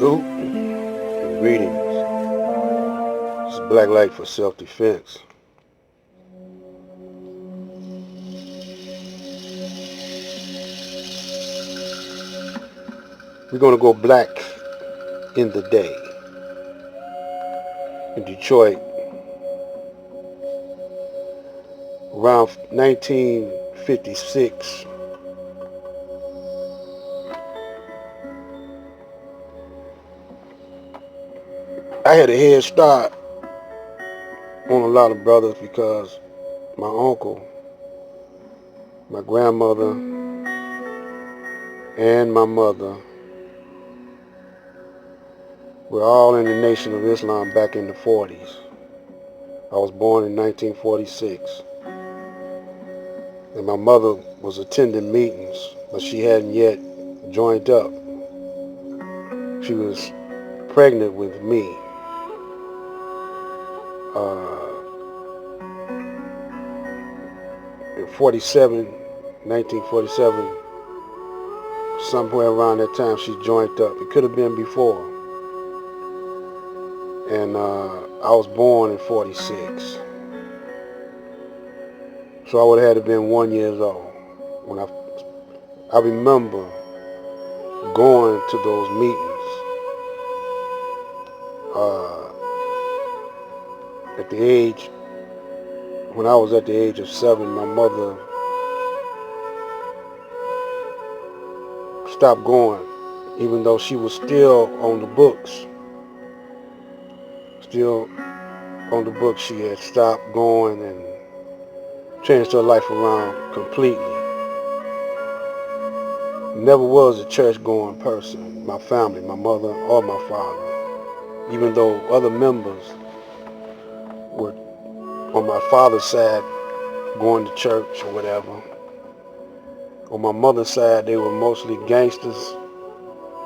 Ooh, greetings. It's Black Light for Self-Defense. We're going to go black in the day. In Detroit, around 1956, I had a head start on a lot of brothers because my uncle, my grandmother, and my mother were all in the Nation of Islam back in the 40s. I was born in 1946. And my mother was attending meetings, but she hadn't yet joined up. She was pregnant with me. In 1947, somewhere around that time she joined up. It could have been before. And I was born in 46. So I would have had to been 1 year old. When I remember going to those meetings at the age, when I was at the age of 7, my mother stopped going, even though she was still on the books. Still on the books, she had stopped going and changed her life around completely. Never was a church-going person, my family, my mother or my father, even though other members were on my father's side going to church or whatever. On my mother's side, they were mostly gangsters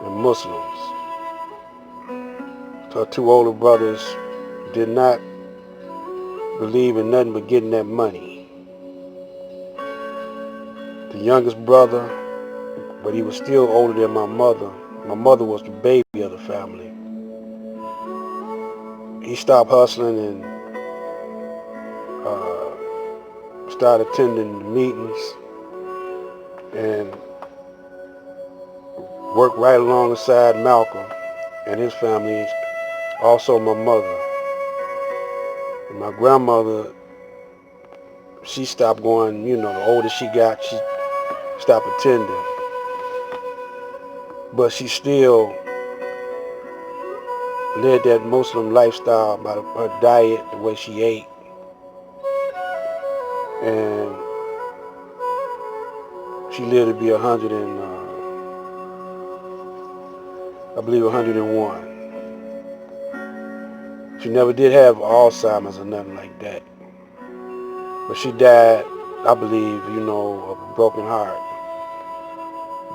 and Muslims. Her two older brothers did not believe in nothing but getting that money. The youngest brother, but he was still older than my mother. My mother was the baby of the family. He stopped hustling and started attending the meetings and worked right alongside Malcolm and his family, also my mother. And my grandmother, she stopped going, the older she got, she stopped attending. But she still led that Muslim lifestyle by her diet, the way she ate. And she lived to be 101. She never did have Alzheimer's or nothing like that. But she died, I believe, of a broken heart.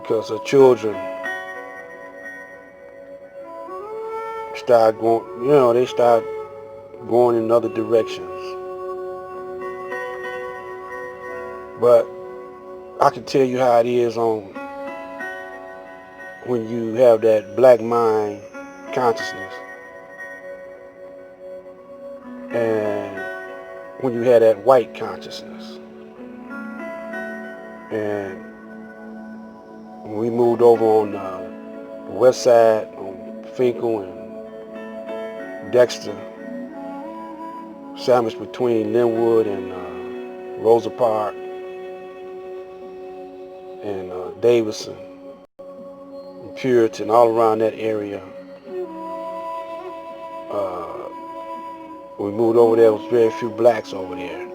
Because her children started going, they started going in other directions. But I can tell you how it is when you have that black mind consciousness and when you have that white consciousness. And when we moved over on the west side, on Finkel and Dexter, sandwiched between Linwood and Rosa Park and Davidson and Puritan, all around that area. When we moved over there, was very few blacks over there.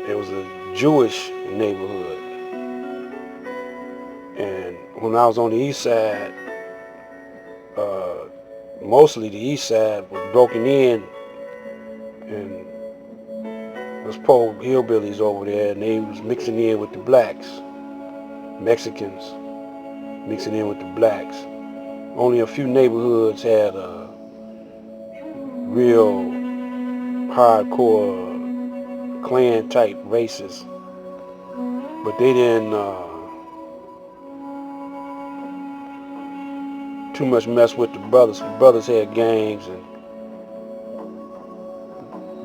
It was a Jewish neighborhood. And when I was on the east side, mostly the east side was broken in, and those poor hillbillies over there, and they was mixing in with the blacks, Mexicans mixing in with the blacks. Only a few neighborhoods had real hardcore Klan type races, but they didn't too much mess with the brothers. The brothers had gangs, and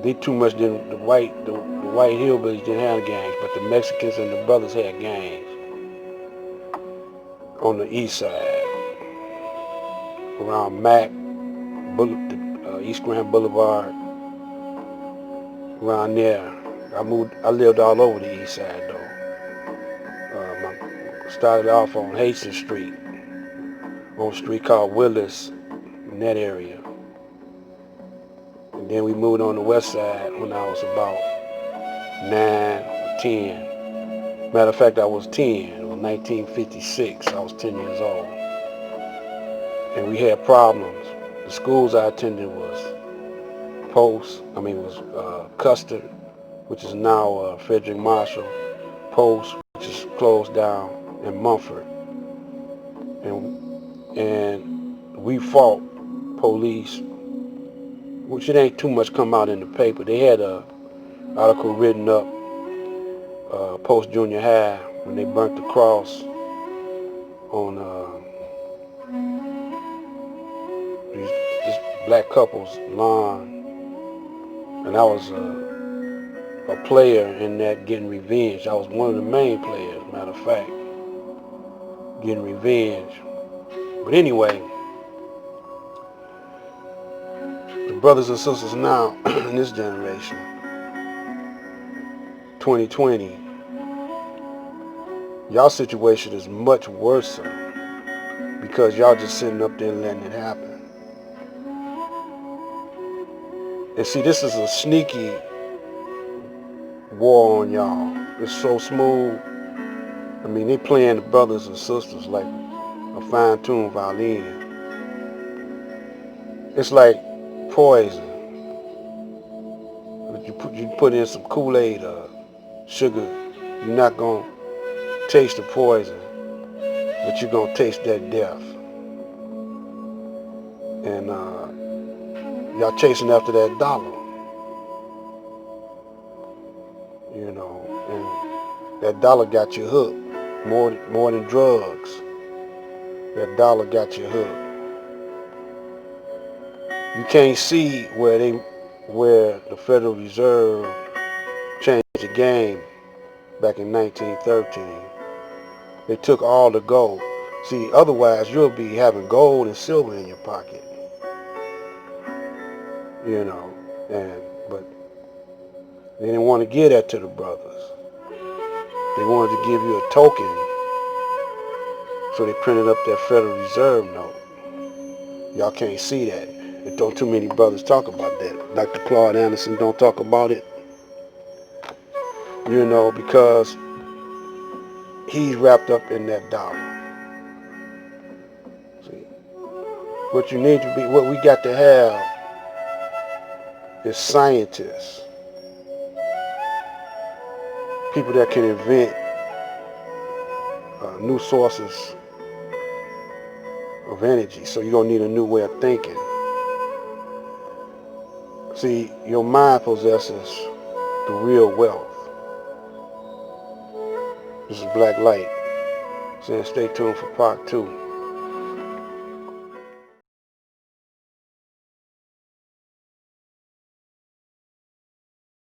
they too much didn't. The white hillbillies didn't have gangs, but the Mexicans and the brothers had gangs on the east side, around Mac, East Grand Boulevard, around there. I lived all over the east side though. Started off on Hastings Street, on a street called Willis, in that area. And then we moved on the west side when I was about 9 or 10. Matter of fact, I was 10. It was 1956. I was 10 years old. And we had problems. The schools I attended was Custer, which is now Frederick Marshall, Post, which is closed down, and Mumford. And we fought police, which it ain't too much come out in the paper. They had a article written up, Post Junior High, when they burnt the cross on this black couple's lawn. And I was a player in that, getting revenge. I was one of the main players, matter of fact, getting revenge. But anyway, the brothers and sisters now in this generation, 2020, y'all situation is much worse because y'all just sitting up there and letting it happen. And see, this is a sneaky war on y'all. It's so smooth. I mean, they playing the brothers and sisters like a fine-tuned violin. It's like poison. You put in some Kool-Aid or sugar, you're not gonna taste the poison, but you're gonna taste that death. And y'all chasing after that dollar, you know, and that dollar got you hooked more than drugs. That dollar got you hooked. You can't see where the Federal Reserve changed the game back in 1913. They took all the gold. See, otherwise you'll be having gold and silver in your pocket. You know, but they didn't want to give that to the brothers. They wanted to give you a token, so they printed up that Federal Reserve note. Y'all can't see that. And don't too many brothers talk about that. Dr. Claude Anderson don't talk about it, you know, because he's wrapped up in that dollar. See, what you need to be, what we got to have is scientists, people that can invent new sources of energy. So you're going to need a new way of thinking. See, your mind possesses the real wealth. This is Black Light saying stay tuned for part 2.